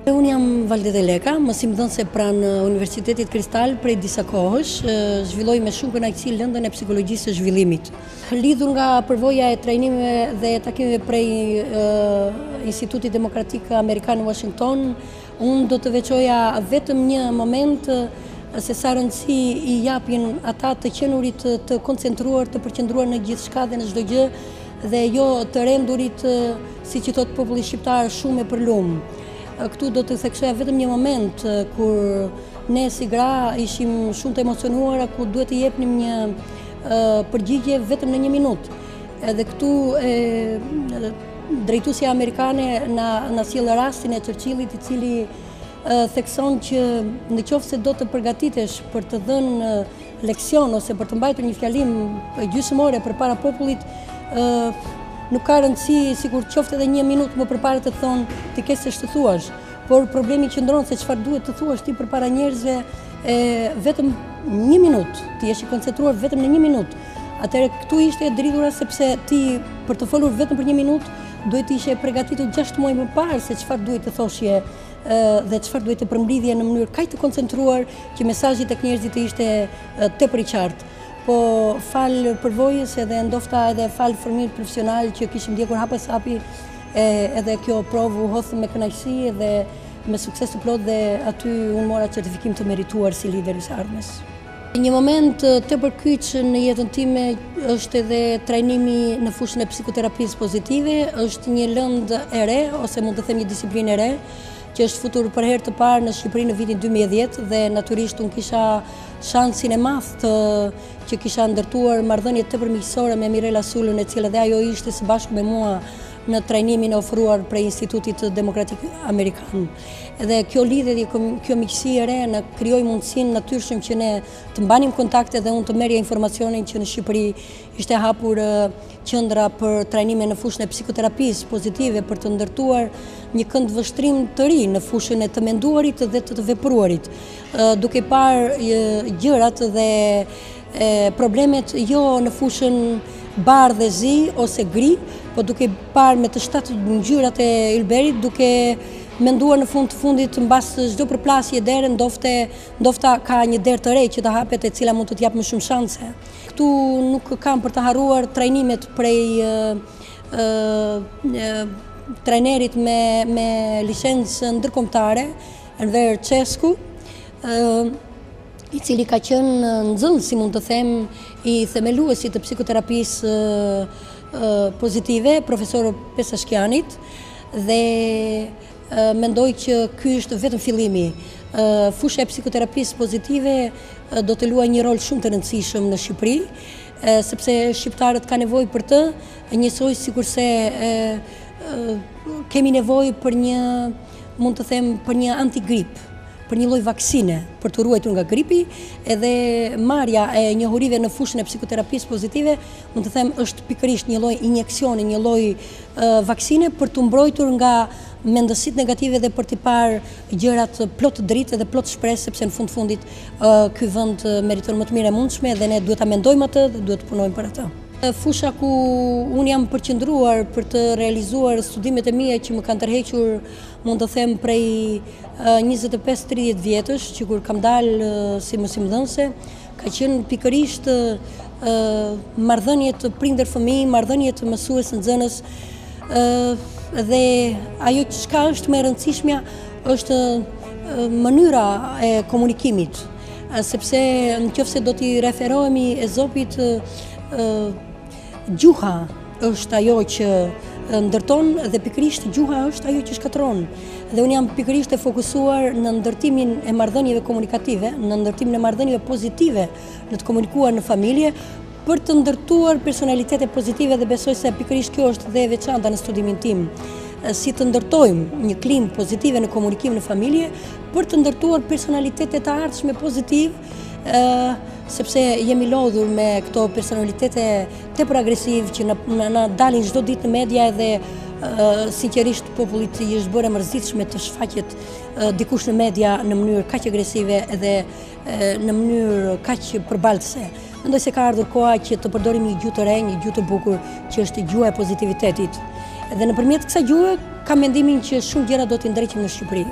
Unë jam Valdete Leka, mësimdhënëse pranë Universitetit Kristal prej disa kohësh, zhvilloj me shumë kënaqësi lëndën e psikologjisë së zhvillimit. Lidhur nga përvoja e trajnimeve dhe takimeve prej Institutit Demokratik Amerikan në Washington, unë do të veçoja vetëm një moment se sa rëndësi i japin ata të qenurit të koncentruar, të përqendruar në gjithë shka dhe në çdo gjë, dhe jo të rendurit, si që thot populli shqiptar, shumë e përlum. Këtu do të theksoja vetëm një moment kur ne si gra ishim shumë të emocionuara, ku duhet të jepnim një përgjigje vetëm në 1 minutë. Edhe këtu drejtuesja amerikane na sjell rastin e Churchillit, i cili thekson që në qoftë se do të përgatitesh për të dhënë leksion ose për të mbajtur një fjalim gjysmore përpara popullit, nuk ka rëndësi, sikur qoftë edhe 1 minutë më përpara të thonë ti ke se të thuash, por problemi qëndron se çfarë duhet të thuash ti përpara njerëzve, vetëm 1 minutë, ti jesh i koncentruar vetëm në 1 minutë. Atëherë këtu ishte e dridhura sepse ti për të folur vetëm për 1 minutë duhet të ishe përgatitur 6 muaj më parë se çfarë duhet të thoshje dhe çfarë duhet të përmbledhje në mënyrë kaq të koncentruar që mesazhi tek njerëzit të ishte tepër i qartë. Po fal përvojës edhe ndofta edhe fal formimit profesional që kishim ndjekur hapës hapi, edhe kjo provë u hodh me kënaqësi dhe me sukses të plot, dhe aty unë mora certifikim të merituar si lider i së ardhmes. Një moment tepër kyç në jetën time është edhe trajnimi në fushën e psikoterapisë pozitive. Është një lëndë e re, ose mund të them një disiplinë e re, që është futur për herë të parë në Shqipëri në vitin 2010, dhe natyrisht unë kisha shansin e madh që kisha ndërtuar marrëdhënie tepër miqësore me Mirela Sulën, e cila dhe ajo ishte së bashku me mua në trajnimin e ofruar prej Institutit Demokratik Amerikan. Dhe kjo lidhje, kjo miqësi e re na krijoi mundësinë natyrshëm që ne të mbanim kontakte dhe unë të merrja informacionin që në Shqipëri ishte hapur qendra për trajnime në fushën e psikoterapisë pozitive për të ndërtuar një këndvështrim të ri në fushën e të menduarit dhe të vepruarit, duke parë gjërat dhe problemet jo në fushën bardhë dhe zi ose gri, po duke parë me të 7 ngjyrat e ylberit, duke menduar në fund të fundit mbas çdo përplasje dere, ndofta ka një derë të re që të hapet, e cila mund të t'jap më shumë shanse. Këtu nuk kam për të harruar trajnimet prej trajnerit me licencë ndërkombëtare, Enver Çesku, i cili ka qenë nxënës, si mund të them, i themeluesit të psikoterapisë pozitive, profesor Pesashkianit, dhe mendoj që ky është vetëm fillimi. Fusha e psikoterapisë pozitive do të luajë një rol shumë të rëndësishëm në Shqipëri, sepse shqiptarët kanë nevojë për të, njësoj sikurse kemi nevojë për një, mund të them, për një antigrip, për një lloj vaksine për të ruajtur nga gripi, edhe marrja e njohurive në fushën e psikoterapisë pozitive, mund të them, është pikërisht një lloj injeksioni, një lloj vaksine për të mbrojtur nga mendësitë negative dhe për të parë gjërat plot dritë dhe plot shpresë, sepse në fundit ky vend meriton më të mirë e mundshme dhe ne duhet ta mendojmë atë dhe duhet të punojmë për atë. Fusha ku unë jam përqendruar për të realizuar studimet e mia që më kanë tërhequr, mund të them, prej 25-30 vjetësh, që kur kam dalë si mësimdhënëse, ka qenë pikërisht marrëdhënie të prindër-fëmijë, marrëdhënie të mësues-nxënës, dhe ajo çka është më e rëndësishmja është mënyra e komunikimit, sepse nëse do t'i referohemi Ezopit, gjuha është ajo që ndërton dhe pikërisht gjuha është ajo që shkatron. Dhe unë jam pikërisht e fokusuar në ndërtimin e marrëdhënieve komunikative, në ndërtimin e marrëdhënieve pozitive në të komunikuar në familje, për të ndërtuar personalitete pozitive, dhe besoj se pikërisht kjo është dhe e veçanta në studimin tim. Si të ndërtojmë një klimë pozitive në komunikim në familje, për të ndërtuar personalitete të ardhshme pozitiv, sepse jemi lodhur me këto personalitete tepër agresiv që na dalin çdo ditë në media, dhe sinqerisht popullit i është bërë e mërzitshme të shfaqet dikush në media në mënyrë kaq agresive dhe në mënyrë kaq përballëse. Mendoj se ka ardhur koha që të përdorim një gjuhë të re, një gjuhë të bukur, që është gjuha e pozitivitetit. Dhe nëpërmjet kësaj gjuhe kam mendimin që shumë gjëra do t'i ndreqim në Shqipëri.